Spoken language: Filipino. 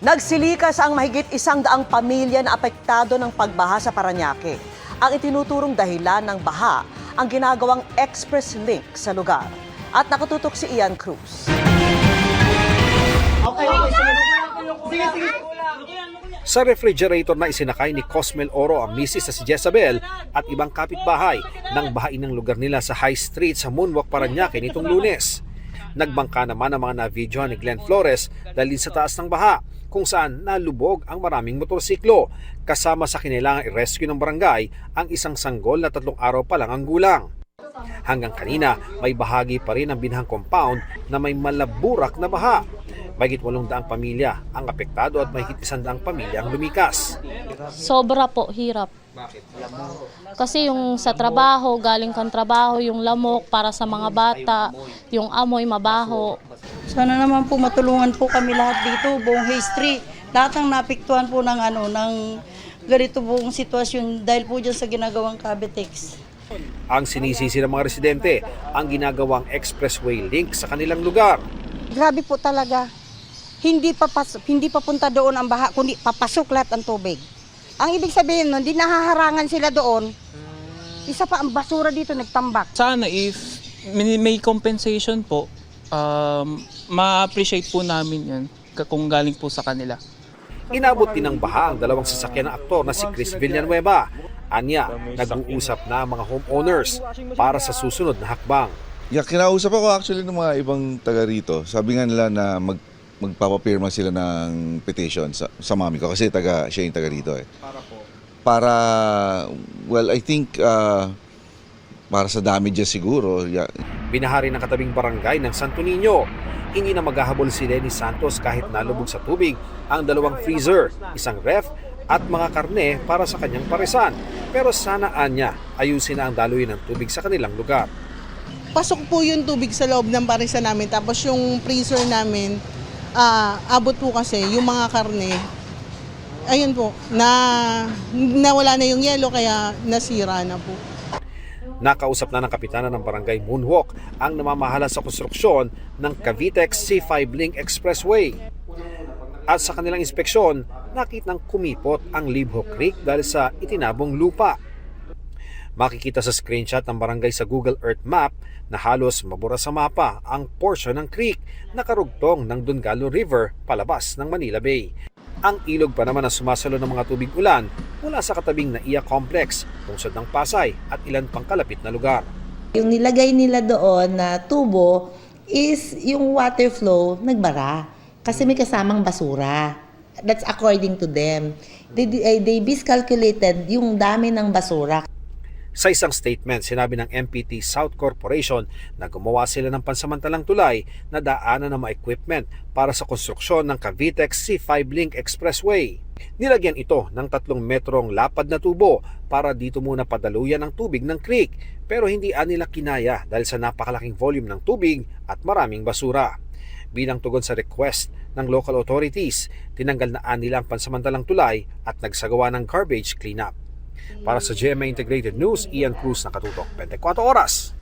Nagsilikas ang mahigit 100 pamilya na apektado ng pagbaha sa Parañaque. Ang itinuturong dahilan ng baha ang ginagawang express link sa lugar. At nakatutok si Ian Cruz. Sa refrigerator na isinakay ni Cosmel Oro ang misis na si Jezabel at ibang kapitbahay nang bahain ng lugar nila sa High Street sa Moonwalk, Parañaque nitong Lunes. Nagbangka naman ang mga na-videohan ni Glenn Flores dahil sa taas ng baha kung saan nalubog ang maraming motorsiklo. Kasama sa kinailangang i-rescue ng barangay ang isang sanggol na 3 araw pa lang ang gulang. Hanggang kanina, may bahagi pa rin ang binahang compound na may malaburak na baha. Mahigit 800 pamilya ang apektado at mahigit 100 pamilya ang lumikas. Sobra po, hirap. Kasi yung sa trabaho, galing kang trabaho, yung lamok para sa mga bata, yung amoy mabaho. Sana naman po matulungan po kami lahat dito, buong history. Lahat ng napiktuhan po ng ganito pong sitwasyon dahil po dyan sa ginagawang Cavitex. Ang sinisisi ng mga residente ang ginagawang expressway link sa kanilang lugar. Grabe po talaga. Hindi papunta doon ang baha, kundi papasok lahat ang tubig. Ang ibig sabihin nun, di nahaharangan sila doon. Isa pa ang basura dito nagtambak. Sana if may compensation po, ma-appreciate po namin yun kung galing po sa kanila. Inabot din ng baha ang dalawang sasakyan ng aktor na si Chris Villanueva. Anya, nag-uusap na ang mga homeowners para sa susunod na hakbang. Yeah, kinausap ako actually ng mga ibang taga rito. Sabi nga nila na magpapapirma sila ng petition sa mami ko kasi siya yung taga rito eh. Para well, I think para sa damages siguro. Yeah. Binahari ng katabing barangay ng Santo Niño. Hindi na maghahabol si Lenny Santos kahit nalubog sa tubig ang 2 freezer, isang ref at mga karne para sa kanyang paresan. Pero sana anya ayusin na ang daloy ng tubig sa kanilang lugar. Pasok po yung tubig sa loob ng parisan namin, tapos yung freezer namin, abot po kasi yung mga karne, ayun po, nawala na yung yelo kaya nasira na po. Nakausap na ng kapitana ng barangay Moonwalk ang namamahala sa konstruksyon ng Cavitex C5 Link Expressway. At sa kanilang inspeksyon, nakitang kumipot ang Libho Creek dahil sa itinabong lupa. Makikita sa screenshot ng barangay sa Google Earth Map na halos mabura sa mapa ang portion ng creek na karugtong ng Dungalo River palabas ng Manila Bay. Ang ilog pa naman ang sumasalo ng mga tubig ulan mula sa katabing NAIA Complex, lungsod ng Pasay at ilan pang kalapit na lugar. Yung nilagay nila doon na tubo is yung water flow nagbara kasi may kasamang basura. That's according to them. They miscalculated yung dami ng basura. Sa isang statement, sinabi ng MPT South Corporation na gumawa sila ng pansamantalang tulay na daanan ng mga equipment para sa konstruksyon ng Cavitex C5 Link Expressway. Nilagyan ito ng 3 metrong lapad na tubo para dito muna padaluyan ang tubig ng creek, pero hindi nila kinaya dahil sa napakalaking volume ng tubig at maraming basura. Bilang tugon sa request ng local authorities, tinanggal na nila ang pansamantalang tulay at nagsagawa ng garbage cleanup. Para sa GMA Integrated News, Ian Cruz, nakatutok 24 oras.